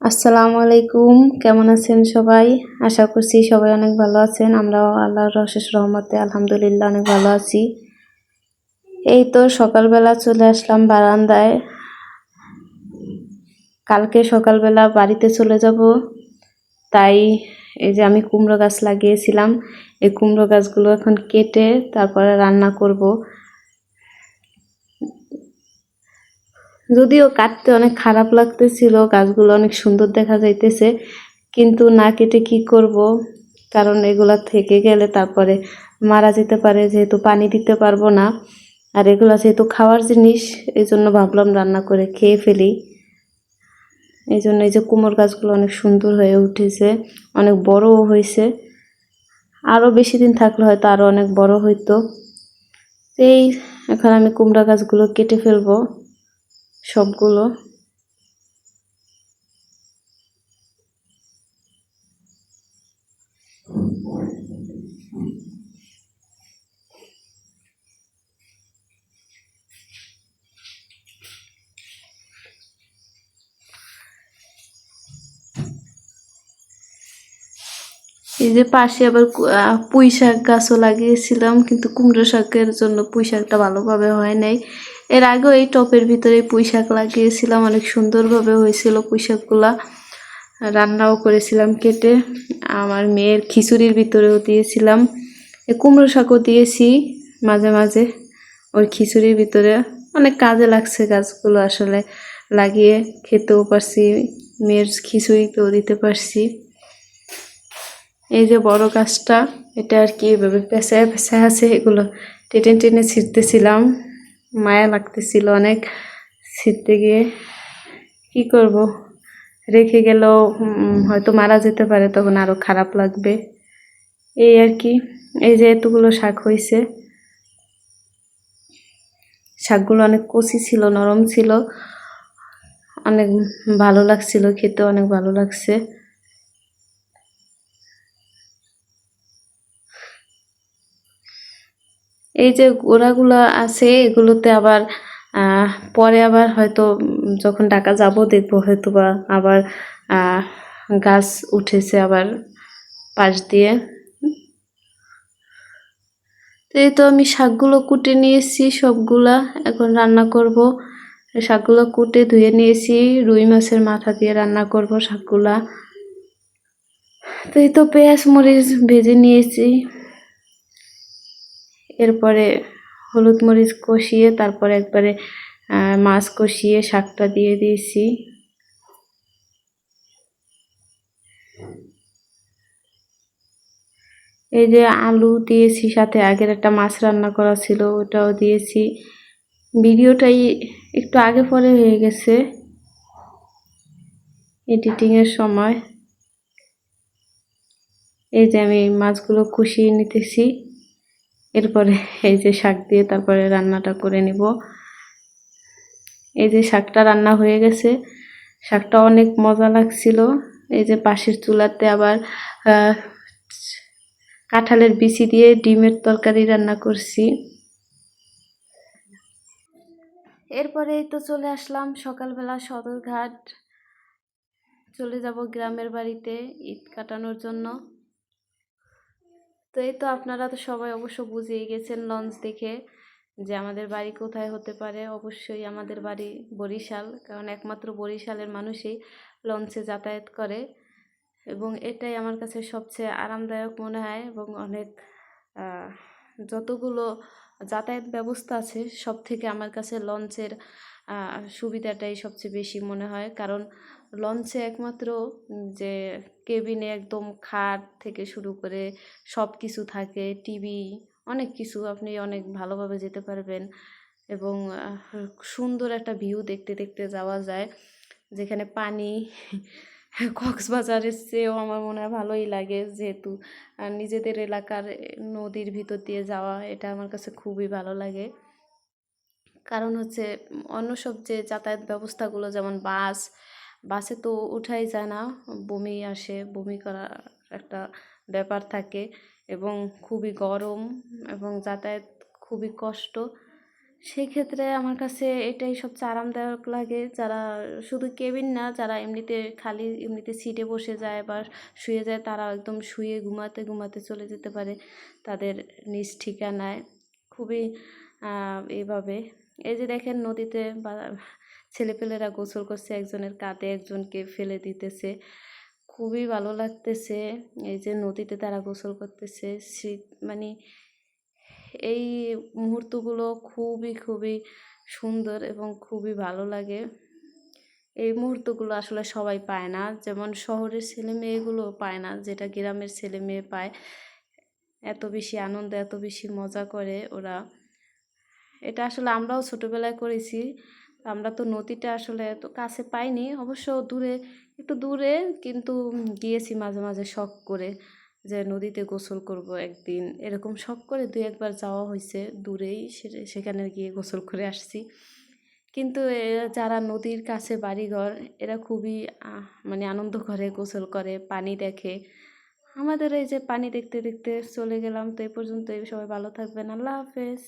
আসসালামু আলাইকুম। কেমন আছেন সবাই? আশা করছি সবাই অনেক ভালো আছেন। আমরাও আল্লাহর অশেষ রহমতে আলহামদুলিল্লাহ অনেক ভালো আছি। এই তো সকালবেলা চলে আসলাম বারান্দায়। কালকে সকালবেলা বাড়িতে চলে যাব, তাই এই যে আমি কুমড়ো গাছ লাগিয়েছিলাম, এই কুমড়ো গাছগুলো এখন কেটে তারপরে রান্না করব। যদিও কাটতে অনেক খারাপ লাগতেছিল, গাছগুলো অনেক সুন্দর দেখা যাইতেছে, কিন্তু না কেটে কি করব, কারণ এগুলা থেকে গেলে তারপরে মারা যেতে পারে, যেহেতু পানি দিতে পারবো না। আর এগুলা যেহেতু খাওয়ার জিনিস, এই জন্য ভাবলাম রান্না করে খেয়ে ফেলি। এই জন্য এই যে কুমড়ো গাছগুলো অনেক সুন্দর হয়ে উঠেছে, অনেক বড়ও হয়েছে। আরও বেশি দিন থাকলে হয়তো আরও অনেক বড় হইতো। এই এখন আমি কুমড়া গাছগুলো কেটে ফেলবো সবগুলো। এই যে পাশে আবার পুঁই শাক গাছও লাগিয়েছিলাম, কিন্তু কুমড়ো শাকের জন্য পুঁই শাকটা ভালোভাবে হয় নাই। এর আগেও এই টপের ভিতরে পুঁই শাক লাগিয়েছিলাম, অনেক সুন্দরভাবে হয়েছিল পুঁই শাকগুলা। রান্নাও করেছিলাম কেটে, আমার মেয়ের খিচুড়ির ভিতরেও দিয়েছিলাম। কুমড়ো শাকও দিয়েছি মাঝে মাঝে ওর খিচুড়ির ভিতরে। অনেক কাজে লাগছে গাছগুলো, আসলে লাগিয়ে খেতেও পারছি, মেয়ের খিচুড়িতেও দিতে পারছি। এই যে বড় গাছটা, এটা আর কি এভাবে পেঁচায় পেঁচায় আছে, এগুলো টেনে টেনে ছিঁড়তেছিলাম, মায়া লাগতেছিল অনেক ছিঁড়তে গিয়ে। কি করব, রেখে গেলেও হয়তো মারা যেতে পারে, তখন আরো খারাপ লাগবে, এই আর কি। এই যে এতগুলো শাক হয়েছে, শাকগুলো অনেক কচি ছিল, নরম ছিল, অনেক ভালো লাগছিল খেতে, অনেক ভালো লাগছে। এই যে গোড়াগুলো আছে, এগুলোতে আবার পরে আবার হয়তো যখন ঢাকা যাব দেখবো হয়তো বা আবার গাছ উঠেছে আবার পাশ দিয়ে। তো এই তো আমি শাকগুলো কুটে নিয়েছি সবগুলা, এখন রান্না করব। শাকগুলো কুটে ধুয়ে নিয়েছি, রুই মাছের মাথা দিয়ে রান্না করব শাকগুলা। তো এই তো পেঁয়াজ মরিচ ভেজে নিয়েছি, এরপরে হলুদ মরিচ কষিয়ে তারপরে একবারে মাছ কষিয়ে শাকটা দিয়ে দিয়েছি। এই যে আলু দিয়েছি, সাথে আগের একটা মাছ রান্না করা ছিল ওটাও দিয়েছি। ভিডিওটাই একটু আগে পরে হয়ে গেছে এডিটিংয়ের সময়। এই যে আমি মাছগুলো কষিয়ে নিতেছি, এরপরে এই যে শাক দিয়ে তারপরে রান্নাটা করে নিব। এই যে শাকটা রান্না হয়ে গেছে, শাকটা অনেক মজা লাগছিল। এই যে পাশের চুলাতে আবার কাঁঠালের বিচি দিয়ে ডিমের তরকারি রান্না করছি। এরপরেই তো চলে আসলাম সকালবেলা সদরঘাট, চলে যাব গ্রামের বাড়িতে ঈদ কাটানোর জন্য। তো এই তো আপনারা তো সবাই অবশ্য বুঝেই গেছেন লঞ্চ দেখে যে আমাদের বাড়ি কোথায় হতে পারে। অবশ্যই আমাদের বাড়ি বরিশাল, কারণ একমাত্র বরিশালের মানুষই লঞ্চে যাতায়াত করে, এবং এটাই আমার কাছে সবচেয়ে আরামদায়ক মনে হয়। এবং অনেক যতগুলো যাতায়াত ব্যবস্থা আছে সব থেকে আমার কাছে লঞ্চের সুবিধাটাই সবচেয়ে বেশি মনে হয়, কারণ লঞ্চে একমাত্র যে কেবিনে একদম খাট থেকে শুরু করে সব কিছু থাকে, টিভি, অনেক কিছু, আপনি অনেক ভালোভাবে যেতে পারবেন এবং সুন্দর একটা ভিউ দেখতে দেখতে যাওয়া যায়, যেখানে পানি কক্সবাজারের চেয়েও আমার মনে হয় ভালোই লাগে, যেহেতু নিজেদের এলাকার নদীর ভিতর দিয়ে যাওয়া, এটা আমার কাছে খুবই ভালো লাগে। কারণ হচ্ছে অন্য সব যে যাতায়াত ব্যবস্থাগুলো, যেমন বাসে তো উঠাই যায় না, বমি আসে, বমি করা একটা ব্যাপার থাকে এবং খুবই গরম এবং যাতায়াত খুবই কষ্ট। সেই ক্ষেত্রে আমার কাছে এটাই সবচেয়ে আরামদায়ক লাগে, যারা শুধু কেবিন না, যারা এমনিতে খালি এমনিতে সিটে বসে যায় বা শুয়ে যায়, তারা একদম শুয়ে ঘুমাতে ঘুমাতে চলে যেতে পারে তাদের নিজ ঠিকানায়। খুবই এইভাবে, এই যে দেখেন নদীতে বা ছেলেপেলেরা গোসল করছে, একজনের কাঁধে একজনকে ফেলে দিতেছে, খুবই ভালো লাগতেছে। এই যে নদীতে তারা গোসল করতেছে, শীত মানে এই মুহূর্তগুলো খুবই খুবই সুন্দর এবং খুবই ভালো লাগে। এই মুহূর্তগুলো আসলে সবাই পায় না, যেমন শহরের ছেলে মেয়েগুলো পায় না, যেটা গ্রামের ছেলে মেয়ে পায়। এত বেশি আনন্দ, এত বেশি মজা করে ওরা। এটা আসলে আমরাও ছোটোবেলায় করেছি। আমরা তো নদীটা আসলে এত কাছে পাইনি, অবশ্য দূরে, একটু দূরে, কিন্তু গিয়েছি মাঝে মাঝে শখ করে যে নদীতে গোসল করব একদিন, এরকম শখ করে 2-1 বার যাওয়া হয়েছে দূরেই, সেখানে গিয়ে গোসল করে আসছি। কিন্তু যারা নদীর কাছে বাড়িঘর, এরা খুবই মানে আনন্দ করে, গোসল করে, পানি দেখে। আমাদের এই যে পানি দেখতে দেখতে চলে গেলাম, তো এই পর্যন্তই। সবাই ভালো থাকবেন, আল্লাহ হাফেজ।